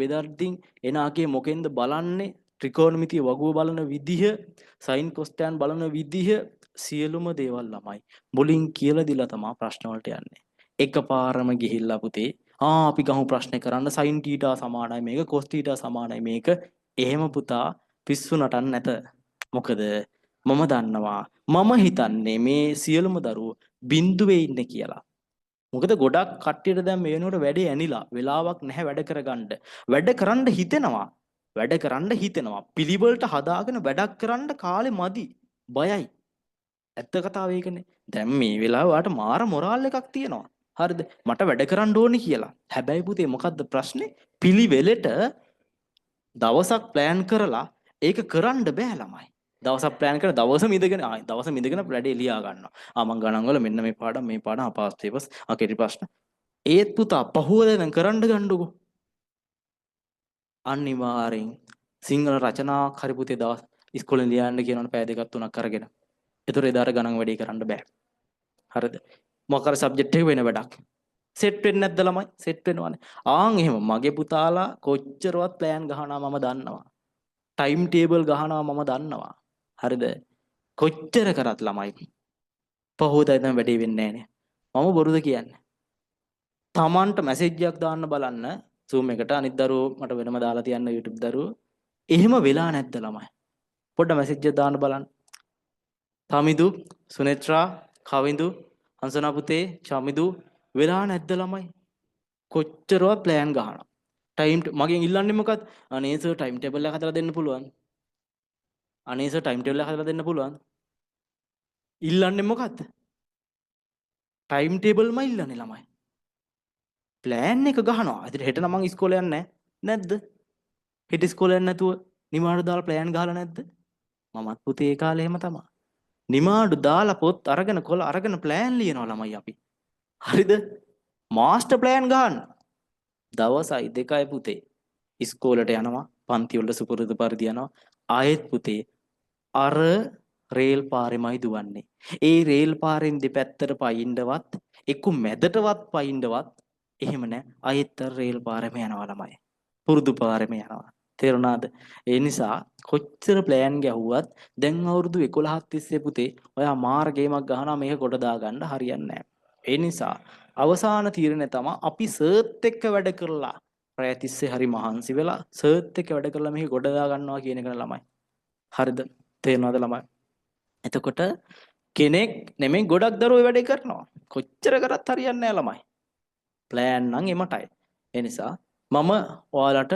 බෙදද්දී එනාගේ මොකෙන්ද බලන්නේ ත්‍රිකෝණමිතිය වගුව බලන විදිහ සයින් කොස්ටෑන් බලන විදිහ සියලුම දේවල් ළමයි මුලින් කියලා දීලා තමයි ප්‍රශ්න වලට යන්නේ. එකපාරම ගිහිල්ලා පුතේ අපි ගමු ප්‍රශ්නේ කරන්න සයින් තීටා සමානයි මේක කොස් තීටා සමානයි මේක එහෙම පුතා පිස්සු නටන්න නැත. මොකද මම දන්නවා මම හිතන්නේ මේ සියලුම දරුවෝ බිඳුවේ ඉන්නේ කියලා. මොකද ගොඩක් කට්ටියට දැන් මේ වෙනකොට වැඩේ ඇනිලා වෙලාවක් නැහැ වැඩ කරගන්න. වැඩ කරන්න හිතෙනවා. වැඩ කරන්න හිතෙනවා. පිළිවෙලට හදාගෙන වැඩක් කරන්න කාලේ මදි. බයයි. ඇත්ත කතාව ඒකනේ. දැන් මේ වෙලාව වාට මාර මොරාල් එකක් තියෙනවා. හරිද? මට වැඩ කරන්න ඕනේ කියලා. හැබැයි පුතේ මොකද්ද ප්‍රශ්නේ? පිළිවෙලට දවසක් ප්ලෑන් කරලා ඒක කරන්න බෑ ළමයි. දවසක් ප්ලෑන් කරලා දවසම ඉඳගෙන දවසම ඉඳගෙන වැඩේ ලියා ගන්නවා. මං ගණන් වල මෙන්න මේ පාඩම් අපාස් පේපර්ස් කෙටි ප්‍රශ්න. ඒත් පුතා පහුවද දැන් කරන්න ගන්නකො. අනිවාර්යෙන් සිංහල රචනාවක් හරි පුතේ දවස් ඉස්කෝලෙන් ලියන්න කියනවනේ පැය දෙකක් තුනක් අරගෙන. ඒතර එදාට ගණන් වැඩි කරන්න බෑ. හරිද? මොකක් හරි සබ්ජෙක්ට් එක වෙන වැඩක්. සෙට් වෙන්නේ නැද්ද ළමයි? සෙට් වෙනවනේ. එහෙම මගේ පුතාලා කොච්චරවත් ප්ලෑන් ගහනවා මම දන්නවා. ටයිම් ටේබල් ගහනවා මම දන්නවා. හරිද? කොච්චර කරත් ළමයි පහුවදා ඉඳන් වැඩේ වෙන්නේ නැහනේ. මම බොරුද කියන්නේ. Tamanට මැසේජ් එකක් දාන්න බලන්න Zoom එකට අනිත් දරුවෝ මට වෙනම දාලා තියන්න YouTube දරුවෝ. එහෙම වෙලා නැද්ද ළමයි? පොඩ්ඩ මැසේජ් එක දාන්න බලන්න. තමිදු, සුනේත්‍රා, කවිඳු, හංසනා පුතේ, චමිදු වෙලා නැද්ද ළමයි? කොච්චරවත් ප්ලෑන් ගහනවා. මගෙන් ඉල්ලන්නේ මොකක්ද? අනේ සර් ටයිම් ටේබල් එක හදලා දෙන්න පුළුවන්. අනේ සර් ටයිම් ටේබල් එක හදලා දෙන්න පුළුවන්. ඉල්ලන්නේ මොකක්ද? ටයිම් ටේබල්ම ඉල්ලන්නේ ළමයි. ප්ලෑන් එක ගහනවා. අදිට හෙට නම් මං ඉස්කෝලේ යන්නේ නැද්ද? හෙට ඉස්කෝලේ යන්නේ නැතුව නිමාඩු දාලා ප්ලෑන් ගහලා නැද්ද? මමත් පුතේ ඒ කාලේ එහෙම තමයි. නිමාඩු දාලා පොත් අරගෙන කොළ අරගෙන ප්ලෑන් ලියනවා ළමයි අපි. හරිද? මාස්ටර් ප්ලෑන් ගන්න. දවසයි දෙකයි පුතේ ඉස්කෝලේට යනවා. පන්ති වල සුපුරුදු පරිදි යනවා. ආයෙත් පුතේ අර රේල් පාරෙමයි දුවන්නේ. ඒ රේල් පාරෙන් දෙපැත්තට පයින්නවත් එක්ක මැදටවත් පයින්නවත් එහෙම නැහැ. ආයෙත් රේල් පාරෙම යනවා ළමයි. පුරුදු පාරෙම යනවා. තේරුණාද? ඒ නිසා කොච්චර ප්ලෑන් ගැහුවත් දැන් අවුරුදු 11ක් තිස්සේ පුතේ ඔයා මාර ගේමක් ගහනවා මේක කොට දාගන්න හරියන්නේ නැහැ. ඒ නිසා අවසාන තීරණය තමයි අපි සර්ත් එක්ක වැඩ කරලා රැය තිස්සේ හරි මහන්සි වෙලා සර්ත් එක්ක වැඩ කරලා මේක කොට දා ගන්නවා කියන එක ළමයි. හරිද? තේරෙනවද ළමයි? එතකොට කෙනෙක් නෙමෙයි ගොඩක් දරුවෝ වැඩේ කරනවා. කොච්චර කරත් හරියන්නේ නැහැ ළමයි. ප්ලෑන් නම් එමටයි. ඒ නිසා මම ඔයාලට